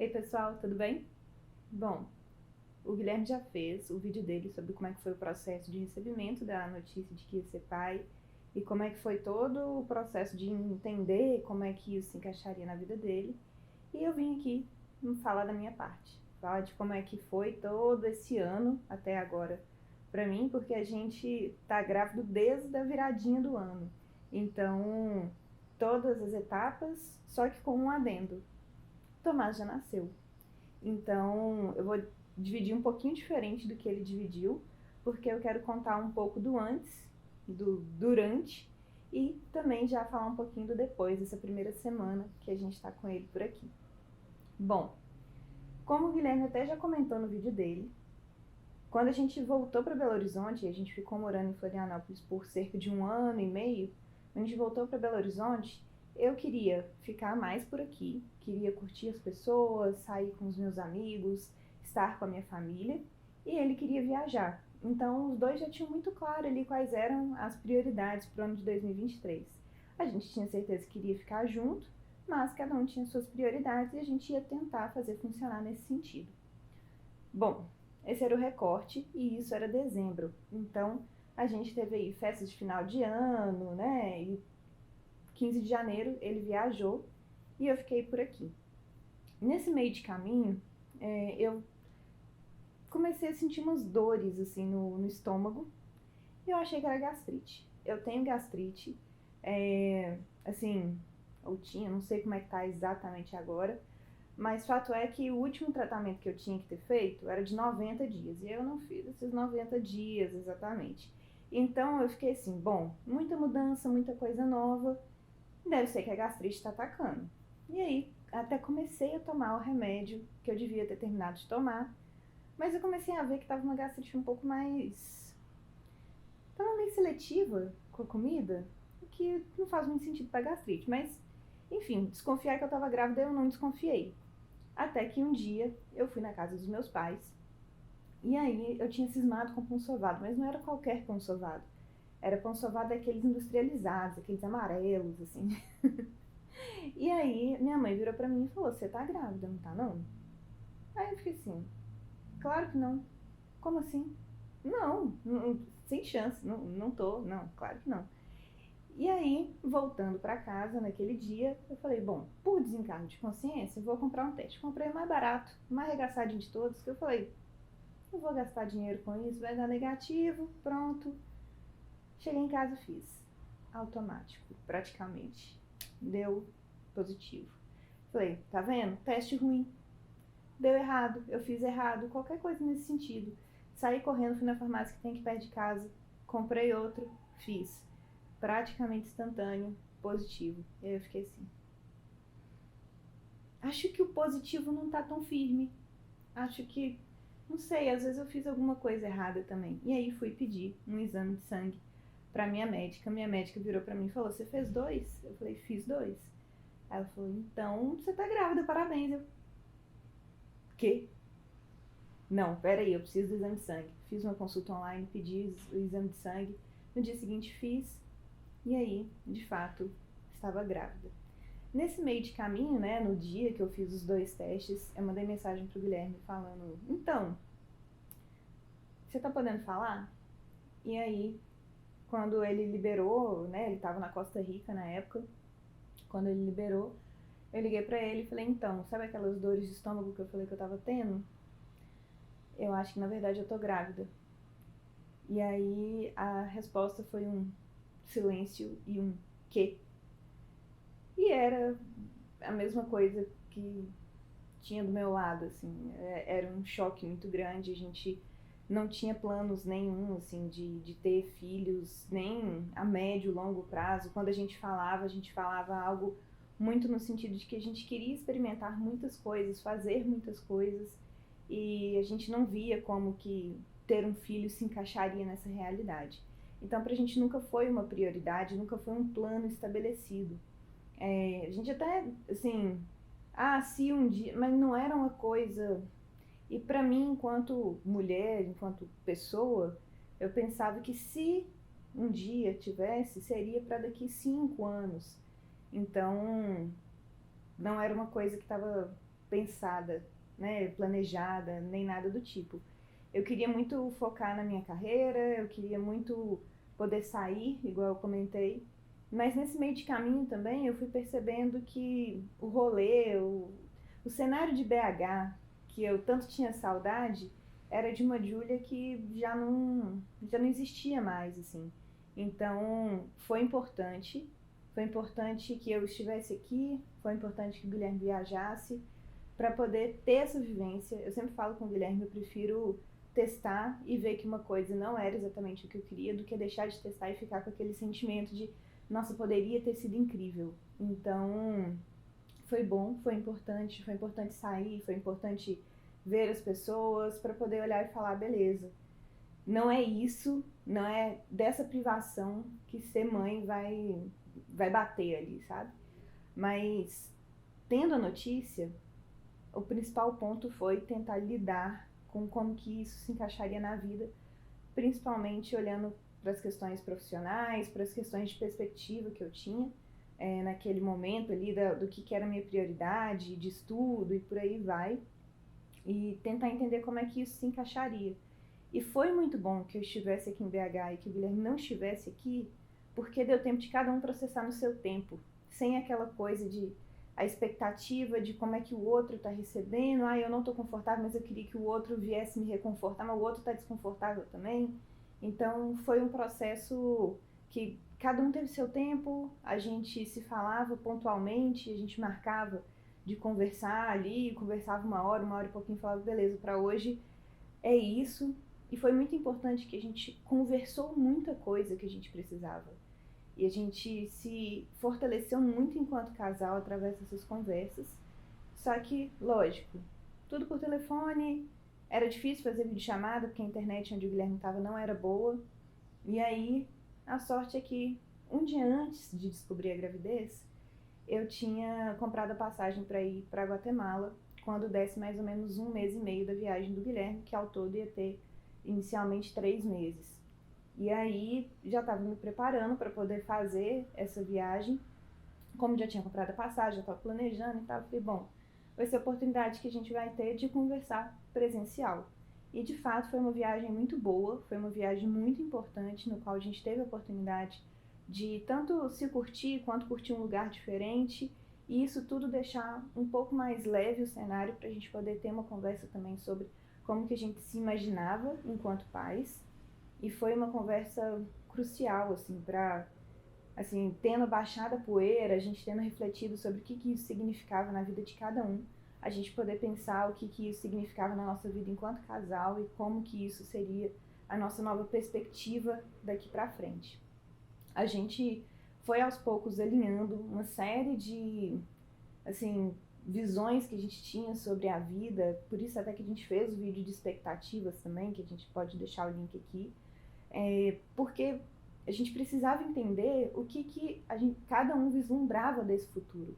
Ei pessoal, tudo bem? Bom, o Guilherme já fez o vídeo dele sobre como é que foi o processo de recebimento da notícia de que ia ser pai e como é que foi todo o processo de entender como é que isso se encaixaria na vida dele. E eu vim aqui falar da minha parte, falar de como é que foi todo esse ano até agora pra mim, porque a gente tá grávido desde a viradinha do ano. Então, todas as etapas, só que com um adendo. Tomás já nasceu. Então, eu vou dividir um pouquinho diferente do que ele dividiu, porque eu quero contar um pouco do antes, do durante e também já falar um pouquinho do depois, dessa primeira semana que a gente está com ele por aqui. Bom, como o Guilherme até já comentou no vídeo dele, quando a gente voltou para Belo Horizonte, a gente ficou morando em Florianópolis por cerca de 1 ano e meio, a gente voltou para Belo Horizonte, eu queria ficar mais por aqui, queria curtir as pessoas, sair com os meus amigos, estar com a minha família, e ele queria viajar. Então, os dois já tinham muito claro ali quais eram as prioridades para o ano de 2023. A gente tinha certeza que queria ficar junto, mas cada um tinha suas prioridades e a gente ia tentar fazer funcionar nesse sentido. Bom, esse era o recorte e isso era dezembro. Então, a gente teve aí festas de final de ano, né? E 15 de janeiro ele viajou e eu fiquei por aqui. Nesse meio de caminho, eu comecei a sentir umas dores assim no estômago e eu achei que era gastrite. Eu tenho gastrite, assim, ou tinha, não sei como é que tá exatamente agora, mas fato é que o último tratamento que eu tinha que ter feito era de 90 dias e eu não fiz esses 90 dias exatamente. Então eu fiquei assim, bom, muita mudança, muita coisa nova, deve ser que a gastrite está atacando. E aí, até comecei a tomar o remédio que eu devia ter terminado de tomar, mas eu comecei a ver que estava uma gastrite um pouco mais... Estava meio seletiva com a comida, o que não faz muito sentido para gastrite, mas... Enfim, desconfiar que eu estava grávida eu não desconfiei. Até que um dia eu fui na casa dos meus pais e aí eu tinha cismado com pão sovado, mas não era qualquer pão sovado. Era pão sovado daqueles industrializados, aqueles amarelos, assim. E aí minha mãe virou pra mim e falou, você tá grávida, não tá não? Aí eu fiquei assim, claro que não. Como assim? Não, sem chance, não tô, não, claro que não. E aí, voltando pra casa naquele dia, eu falei, bom, por desencargo de consciência, eu vou comprar um teste. Comprei o mais barato, o mais arregaçadinho de todos, que eu falei, não vou gastar dinheiro com isso, vai dar negativo, pronto. Cheguei em casa e fiz. Automático, praticamente. Deu positivo. Falei, tá vendo? Teste ruim. Deu errado, eu fiz errado, qualquer coisa nesse sentido. Saí correndo, fui na farmácia que tem aqui perto de casa, comprei outro, fiz. Praticamente instantâneo, positivo. E aí eu fiquei assim. Acho que o positivo não tá tão firme. Acho que, não sei, às vezes eu fiz alguma coisa errada também. E aí fui pedir um exame de sangue pra minha médica. Minha médica virou pra mim e falou, você fez 2? Eu falei, fiz 2. Aí ela falou, então você tá grávida, parabéns. Eu, quê? Não, peraí, eu preciso do exame de sangue. Fiz uma consulta online, pedi o exame de sangue. No dia seguinte fiz, e aí, de fato, estava grávida. Nesse meio de caminho, né, no dia que eu fiz os 2 testes, eu mandei mensagem pro Guilherme falando, então, você tá podendo falar? E aí, quando ele liberou, né, ele tava na Costa Rica na época, quando ele liberou, eu liguei pra ele e falei, então, sabe aquelas dores de estômago que eu falei que eu tava tendo? Eu acho que na verdade eu tô grávida. E aí a resposta foi um silêncio e um quê? E era a mesma coisa que tinha do meu lado, assim, era um choque muito grande, a gente não tinha planos nenhum, assim, de ter filhos, nem a médio, longo prazo. Quando a gente falava algo muito no sentido de que a gente queria experimentar muitas coisas, fazer muitas coisas, e a gente não via como que ter um filho se encaixaria nessa realidade. Então, pra gente nunca foi uma prioridade, nunca foi um plano estabelecido. A gente até, assim, se um dia, mas não era uma coisa. E pra mim, enquanto mulher, enquanto pessoa, eu pensava que se um dia tivesse, seria para daqui 5 anos. Então, não era uma coisa que estava pensada, né, planejada, nem nada do tipo. Eu queria muito focar na minha carreira, eu queria muito poder sair, igual eu comentei, mas nesse meio de caminho também eu fui percebendo que o rolê, o cenário de BH, que eu tanto tinha saudade, era de uma Júlia que já não existia mais, assim. Então, foi importante que eu estivesse aqui, foi importante que o Guilherme viajasse para poder ter essa vivência. Eu sempre falo com o Guilherme, eu prefiro testar e ver que uma coisa não era exatamente o que eu queria, do que deixar de testar e ficar com aquele sentimento de, nossa, poderia ter sido incrível. Então, foi bom, foi importante sair, foi importante ver as pessoas para poder olhar e falar, beleza, não é isso, não é dessa privação que ser mãe vai bater ali, sabe? Mas, tendo a notícia, o principal ponto foi tentar lidar com como que isso se encaixaria na vida, principalmente olhando para as questões profissionais, para as questões de perspectiva que eu tinha naquele momento ali do que era a minha prioridade, de estudo e por aí vai, e tentar entender como é que isso se encaixaria. E foi muito bom que eu estivesse aqui em BH e que o Guilherme não estivesse aqui, porque deu tempo de cada um processar no seu tempo, sem aquela coisa de a expectativa de como é que o outro está recebendo, eu não estou confortável, mas eu queria que o outro viesse me reconfortar, mas o outro está desconfortável também. Então foi um processo que cada um teve seu tempo, a gente se falava pontualmente, a gente marcava de conversar ali, conversava uma hora e pouquinho, falava, beleza, para hoje é isso. E foi muito importante que a gente conversou muita coisa que a gente precisava. E a gente se fortaleceu muito enquanto casal através dessas conversas. Só que, lógico, tudo por telefone, era difícil fazer videochamada, porque a internet onde o Guilherme estava não era boa. E aí, a sorte é que, um dia antes de descobrir a gravidez, eu tinha comprado a passagem para ir para Guatemala, quando desse mais ou menos 1 mês e meio da viagem do Guilherme, que ao todo ia ter inicialmente 3 meses. E aí já estava me preparando para poder fazer essa viagem. Como já tinha comprado a passagem, já estava planejando e tal, falei, bom, vai ser a oportunidade que a gente vai ter de conversar presencial. E de fato foi uma viagem muito boa, foi uma viagem muito importante, no qual a gente teve a oportunidade de tanto se curtir quanto curtir um lugar diferente, e isso tudo deixar um pouco mais leve o cenário para a gente poder ter uma conversa também sobre como que a gente se imaginava enquanto pais. E foi uma conversa crucial, assim, para, assim, tendo baixado a poeira, a gente tendo refletido sobre o que isso significava na vida de cada um, a gente poder pensar o que isso significava na nossa vida enquanto casal e como que isso seria a nossa nova perspectiva daqui para frente. A gente foi aos poucos alinhando uma série de, assim, visões que a gente tinha sobre a vida, por isso até que a gente fez o vídeo de expectativas também, que a gente pode deixar o link aqui, porque a gente precisava entender o que cada um vislumbrava desse futuro.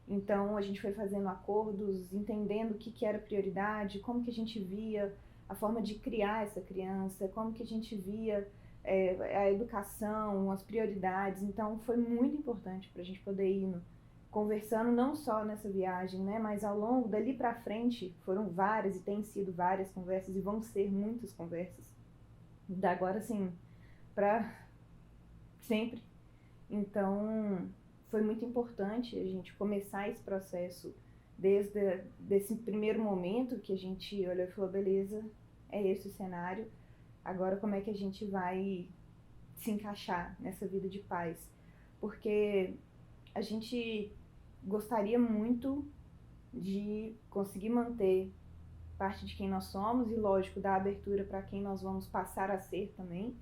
Então a gente foi fazendo acordos, entendendo o que era prioridade, como que a gente via a forma de criar essa criança, como que a gente via a educação, as prioridades. Então foi muito importante para a gente poder ir conversando não só nessa viagem, né, mas ao longo dali para frente foram várias e têm sido várias conversas e vão ser muitas conversas da agora assim para sempre. Então foi muito importante a gente começar esse processo desde desse primeiro momento que a gente olhou e falou, beleza, é esse o cenário, agora como é que a gente vai se encaixar nessa vida de paz, porque a gente gostaria muito de conseguir manter parte de quem nós somos e, lógico, dar abertura para quem nós vamos passar a ser também,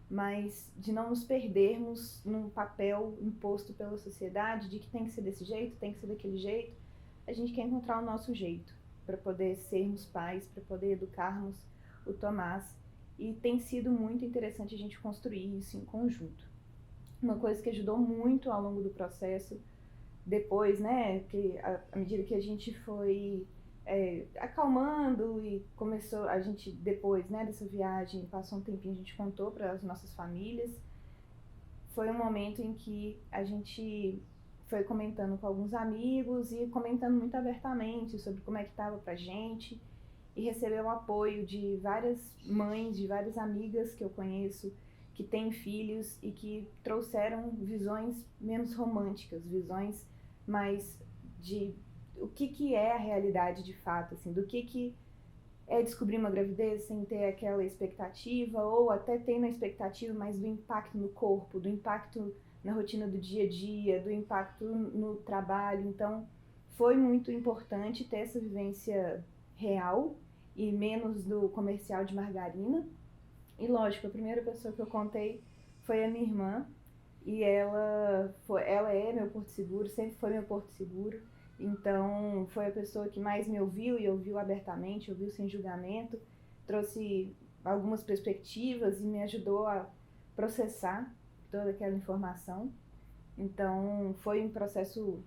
mas de não nos perdermos num papel imposto pela sociedade de que tem que ser desse jeito, tem que ser daquele jeito. A gente quer encontrar o nosso jeito para poder sermos pais, para poder educarmos o Tomás, e tem sido muito interessante a gente construir isso em conjunto. Uma coisa que ajudou muito ao longo do processo, depois, né, que à medida que a gente foi acalmando e começou, a gente depois, né, dessa viagem, passou um tempinho, a gente contou para as nossas famílias, foi um momento em que a gente foi comentando com alguns amigos e comentando muito abertamente sobre como é que estava pra gente, e recebeu o apoio de várias mães, de várias amigas que eu conheço, que têm filhos e que trouxeram visões menos românticas, visões mais de o que é a realidade de fato, assim, do que é descobrir uma gravidez sem ter aquela expectativa, ou até tendo a expectativa, mas do impacto no corpo, do impacto na rotina do dia a dia, do impacto no trabalho. Então, foi muito importante ter essa vivência real e menos do comercial de margarina. E lógico, a primeira pessoa que eu contei foi a minha irmã, e ela é meu porto seguro, sempre foi meu porto seguro. Então, foi a pessoa que mais me ouviu, e ouviu abertamente, ouviu sem julgamento, trouxe algumas perspectivas e me ajudou a processar toda aquela informação. Então, foi um processo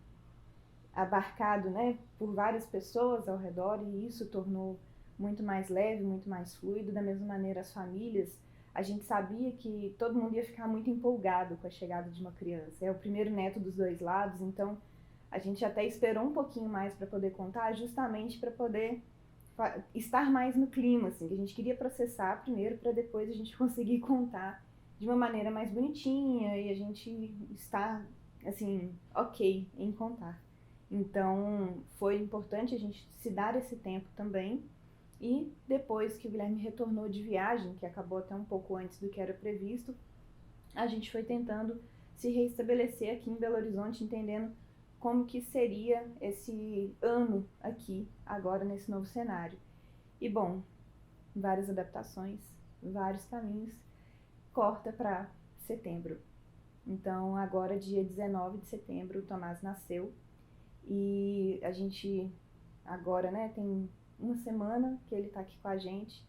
abarcado, né, por várias pessoas ao redor, e isso tornou muito mais leve, muito mais fluido. Da mesma maneira, as famílias, a gente sabia que todo mundo ia ficar muito empolgado com a chegada de uma criança. É o primeiro neto dos dois lados, então a gente até esperou um pouquinho mais para poder contar, justamente para poder estar mais no clima, assim, que a gente queria processar primeiro para depois a gente conseguir contar de uma maneira mais bonitinha e a gente estar, assim, ok em contar. Então, foi importante a gente se dar esse tempo também. E depois que o Guilherme retornou de viagem, que acabou até um pouco antes do que era previsto, a gente foi tentando se reestabelecer aqui em Belo Horizonte, entendendo como que seria esse ano aqui, agora nesse novo cenário. E bom, várias adaptações, vários caminhos, corta para setembro. Então, agora, dia 19 de setembro, o Tomás nasceu. E a gente agora, né, tem uma semana que ele está aqui com a gente.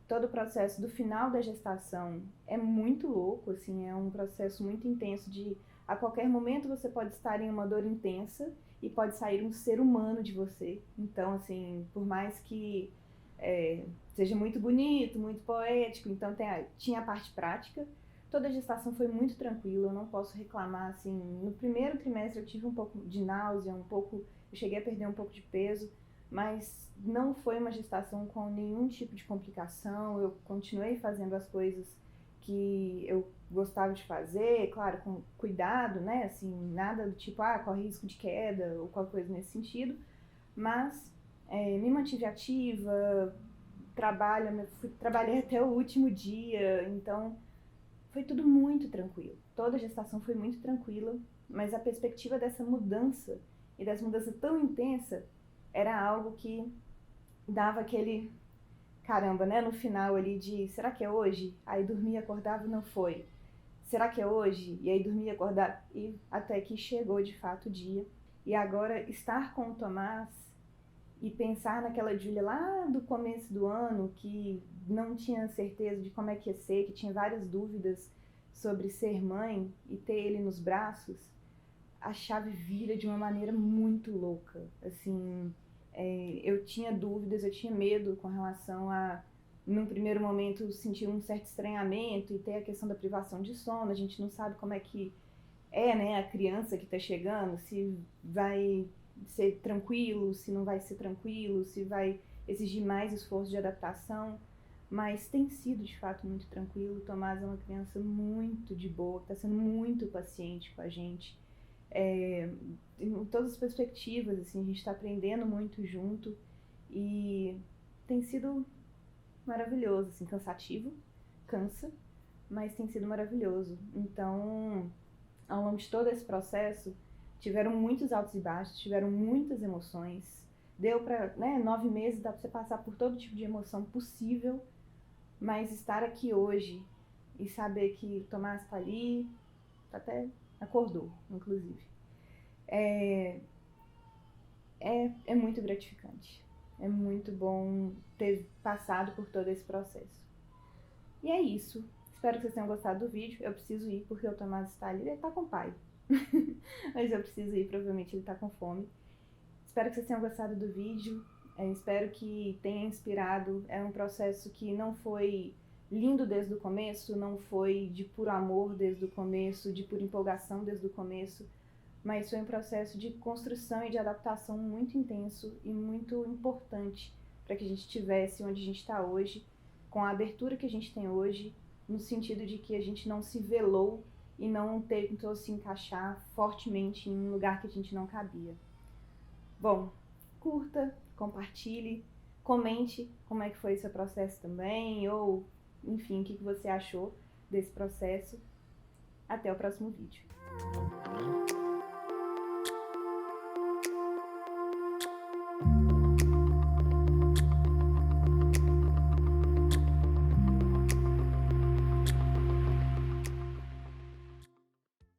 Todo o processo do final da gestação é muito louco, assim, é um processo muito intenso de a qualquer momento você pode estar em uma dor intensa e pode sair um ser humano de você. Então, assim, por mais que seja muito bonito, muito poético, então tinha a parte prática. Toda a gestação foi muito tranquila, eu não posso reclamar, assim, no primeiro trimestre eu tive um pouco de náusea, eu cheguei a perder um pouco de peso, mas não foi uma gestação com nenhum tipo de complicação. Eu continuei fazendo as coisas que eu gostava de fazer, claro, com cuidado, né, assim, nada do tipo, corre risco de queda ou qualquer coisa nesse sentido, mas me mantive ativa, trabalhei até o último dia, então foi tudo muito tranquilo. Toda a gestação foi muito tranquila, mas a perspectiva dessa mudança, e dessa mudança tão intensa, era algo que dava aquele caramba, né, no final ali de, será que é hoje? Aí dormia, acordava e não foi. Será que é hoje? E aí dormia, acordava, e até que chegou de fato o dia. E agora estar com o Tomás e pensar naquela Júlia lá do começo do ano, que não tinha certeza de como é que ia ser, que tinha várias dúvidas sobre ser mãe e ter ele nos braços, a chave vira de uma maneira muito louca. Assim, eu tinha dúvidas, eu tinha medo com relação a, num primeiro momento, sentir um certo estranhamento e ter a questão da privação de sono. A gente não sabe como é que né, a criança que está chegando, se vai ser tranquilo, se não vai ser tranquilo, se vai exigir mais esforço de adaptação, mas tem sido de fato muito tranquilo. O Tomás é uma criança muito de boa, está sendo muito paciente com a gente, em todas as perspectivas, assim, a gente está aprendendo muito junto e tem sido maravilhoso, assim, cansativo, cansa, mas tem sido maravilhoso. Então, ao longo de todo esse processo, tiveram muitos altos e baixos, tiveram muitas emoções. Deu para, né, 9 meses dá para você passar por todo tipo de emoção possível, mas estar aqui hoje e saber que o Tomás está ali, até acordou, inclusive, é muito gratificante. É muito bom ter passado por todo esse processo. E é isso. Espero que vocês tenham gostado do vídeo. Eu preciso ir porque o Tomás está ali. Ele está com o pai. Mas eu preciso ir, provavelmente ele está com fome. Espero que vocês tenham gostado do vídeo. Espero que tenha inspirado. É um processo que não foi lindo desde o começo, não foi de puro amor desde o começo, de pura empolgação desde o começo, mas foi um processo de construção e de adaptação muito intenso e muito importante para que a gente estivesse onde a gente está hoje, com a abertura que a gente tem hoje, no sentido de que a gente não se velou e não tentou se encaixar fortemente em um lugar que a gente não cabia. Bom, curta, compartilhe, comente como é que foi esse processo também, ou enfim, o que você achou desse processo. Até o próximo vídeo.